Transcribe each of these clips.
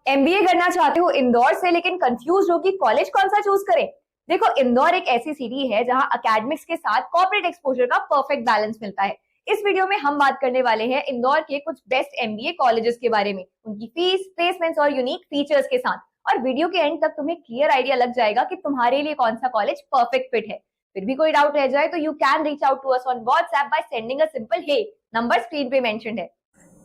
MBA करना चाहते हो इंदौर से लेकिन कंफ्यूज हो कि कॉलेज कौन सा चूज करें। देखो, इंदौर एक ऐसी सिटी है जहां एकेडमिक्स के साथ कॉर्पोरेट एक्सपोजर का परफेक्ट बैलेंस मिलता है। इस वीडियो में हम बात करने वाले हैं इंदौर के कुछ बेस्ट एमबीए कॉलेजेस के बारे में, उनकी फीस, प्लेसमेंट्स और यूनिक फीचर्स के साथ। और वीडियो के एंड तक तुम्हें क्लियर आइडिया लग जाएगा कि तुम्हारे लिए कौन सा कॉलेज परफेक्ट फिट है। फिर भी कोई डाउट रह जाए तो you can reach out to us on WhatsApp by sending a simple hey. Number screen पे मेंशन्ड है।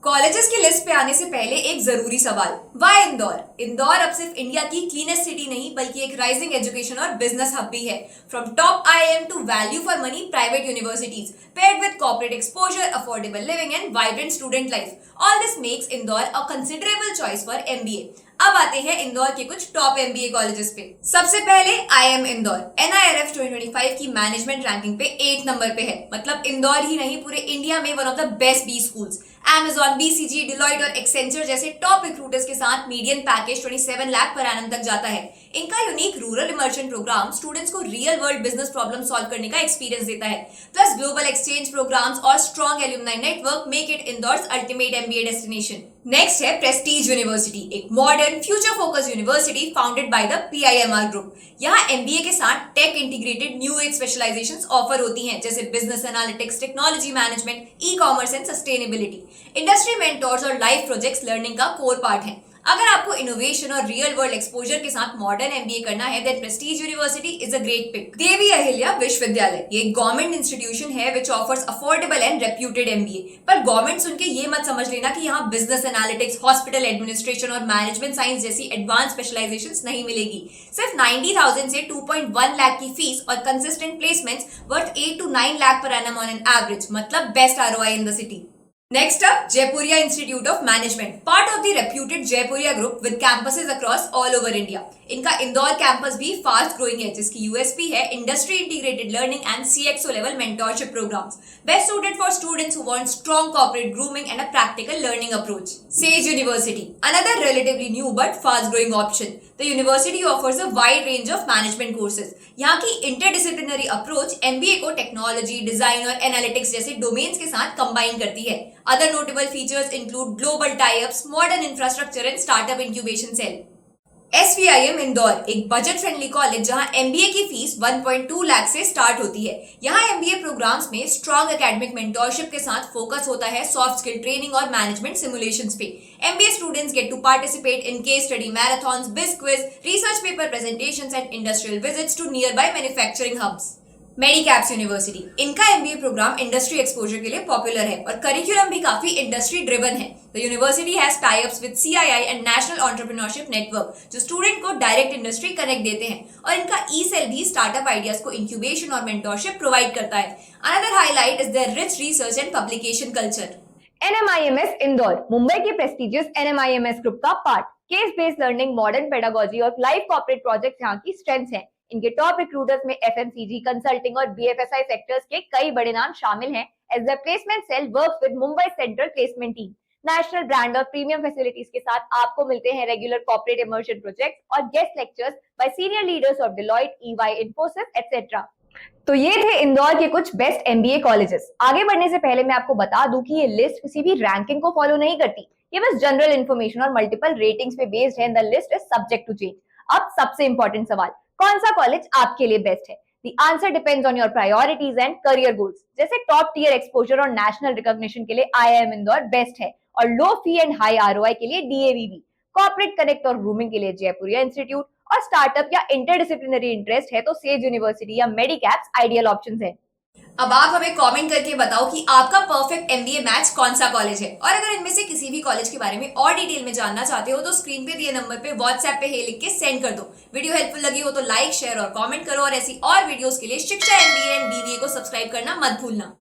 कॉलेजेस की लिस्ट पे आने से पहले एक जरूरी सवाल, वाई इंदौर? इंदौर अब सिर्फ इंडिया की क्लीनेस्ट सिटी नहीं बल्कि एक राइजिंग एजुकेशन और बिजनेस हब भी है। From top IIM to value for money private universities paired with corporate exposure, affordable living and vibrant student life, all this makes Indore a considerable choice for MBA. अब आते हैं इंदौर के कुछ top MBA colleges पे। सबसे पहले आईएम इंदौर एनआईआरएफ 2025 की management ranking पे 8 नंबर पे है। मतलब इंदौर ही नहीं, पूरे इंडिया में one of the best B schools. Amazon, BCG, Deloitte और एक्सेंचर जैसे टॉप रिक्रूटर्स के साथ median package 27 lakh per annum तक जाता है। इनका unique rural immersion programme students को real world business problem solve करने का एक्सपीरियंस देता है। प्लस ग्लोबल एक्सचेंज प्रोग्राम्स और strong alumni network make it Indore's ultimate MBA destination. Next है प्रेस्टीज यूनिवर्सिटी, एक modern future focus university founded by the PIMR group. यहाँ MBA के साथ tech integrated new age specialisations offer होती हैं, जैसे business analytics, technology management, e commerce and sustainability. Industry mentors और life projects learning का core part है। अगर आपको इनोवेशन और रियल वर्ल्ड एक्सपोजर के साथ मॉडर्न एमबीए करना है, then prestige university is a great pick. Devi Ahilya Vishwavidyalaya, ये एक गवर्नमेंट इंस्टीट्यूशन है which offers affordable and reputed MBA. पर गवर्नमेंट सुन के ये मत समझ लेना कि यहाँ बिजनेस एनालिटिक्स, हॉस्पिटल एडमिनिस्ट्रेशन और मैनेजमेंट साइंस जैसी एडवांस स्पेशलाइजेशंस नहीं मिलेगी। सिर्फ 90,000 से 2.1 लाख की फीस और consistent placements worth 8 to 9 lakh per annum on an average, मतलब best ROI in the city. Next up, Jaipuria Institute of Management, part of the reputed Jaipuria Group with campuses across all over India. इनका Indore campus भी fast growing है, जिसकी USP है industry integrated learning and CXO level mentorship programmes, best suited for students who want strong corporate grooming and a practical learning approach. Sage university, another relatively new but fast growing option. The university offers a wide range of management courses. यहाँ की interdisciplinary approach MBA को technology, design और analytics जैसे domains के साथ combine करती है। Other notable features include global tie-ups, modern infrastructure and startup incubation cell. SVIM Indore, एक बजट फ्रेंडली कॉलेज जहां एमबीए की फीस 1.2 लाख से स्टार्ट होती है। यहाँ एमबीए प्रोग्राम्स में स्ट्रॉन्ग एकेडमिक मेंटरशिप के साथ फोकस होता है सॉफ्ट स्किल ट्रेनिंग और मैनेजमेंट सिमुलेशंस पे। MBA students get to participate in case study marathons, biz quiz, research paper presentations and industrial visits to nearby manufacturing hubs. Medicaps university, इनका MBA programme industry exposure के लिए popular है और curriculum भी काफी industry driven है। The university has tie-ups with CII and national entrepreneurship network, जो student को डायरेक्ट इंडस्ट्री कनेक्ट देते हैं। और इनका ई सेल भी स्टार्टअप आइडियाज को इंक्यूबेशन और मेंटरशिप प्रोवाइड करता है। Another highlight is their rich research and publication culture. NMIMS Indore, Mumbai के प्रेस्टिजियस एनएमआईएमएस ग्रुप का part. Case based learning, modern pedagogy और लाइव कॉर्पोरेट प्रोजेक्ट्स यहाँ की स्ट्रेंथ्स हैं। इनके टॉप रिक्रूटर्स में एफएमसीजी, कंसल्टिंग और बीएफएसआई सेक्टर्स के कई बड़े नाम शामिल हैं। As the placement cell works with Mumbai central placement team. National brand और प्रीमियम फैसिलिटीज के साथ आपको मिलते हैं रेगुलर कॉर्पोरेट इमर्शन प्रोजेक्ट्स और guest lectures bye senior leaders of Deloitte, EY, Infosys etcetera. तो ये थे इंदौर के कुछ बेस्ट एमबीए कॉलेजेस। आगे बढ़ने से पहले मैं आपको बता दूं कि ये लिस्ट किसी भी रैंकिंग को फॉलो नहीं करती। ये बस जनरल इन्फॉर्मेशन और मल्टीपल रेटिंग्स पे बेस्ड है। The list is subject to change. अब सबसे इंपॉर्टेंट सवाल, कौन सा कॉलेज आपके लिए बेस्ट है? The answer depends on your priorities and career goals. जैसे टॉप टीयर एक्सपोजर और नेशनल रिकॉग्निशन के लिए आईआईएम इंदौर बेस्ट है, और लो फी एंड हाई आरओआई के लिए डीएवीवी, कॉर्पोरेट कनेक्ट और ग्रूमिंग के लिए जयपुरिया इंस्टीट्यूट, और स्टार्टअप या इंटरडिसिप्लिनरी इंटरेस्ट है तो सेज यूनिवर्सिटी या मेडिकैप्स आइडियल ऑप्शंस हैं। अब आप हमें कमेंट करके बताओ कि आपका परफेक्ट एमबीए मैच कौन सा कॉलेज है। और अगर इनमें से किसी भी कॉलेज के बारे में और डिटेल में जानना चाहते हो तो स्क्रीन पे दिए नंबर पे व्हाट्सएप पे हे लिख के सेंड कर दो। वीडियो हेल्पफुल लगी हो तो लाइक, शेयर और कमेंट करो। और ऐसी और वीडियोस के लिए शिक्षा एमबीए एंड बीबीए को सब्सक्राइब करना मत भूलना।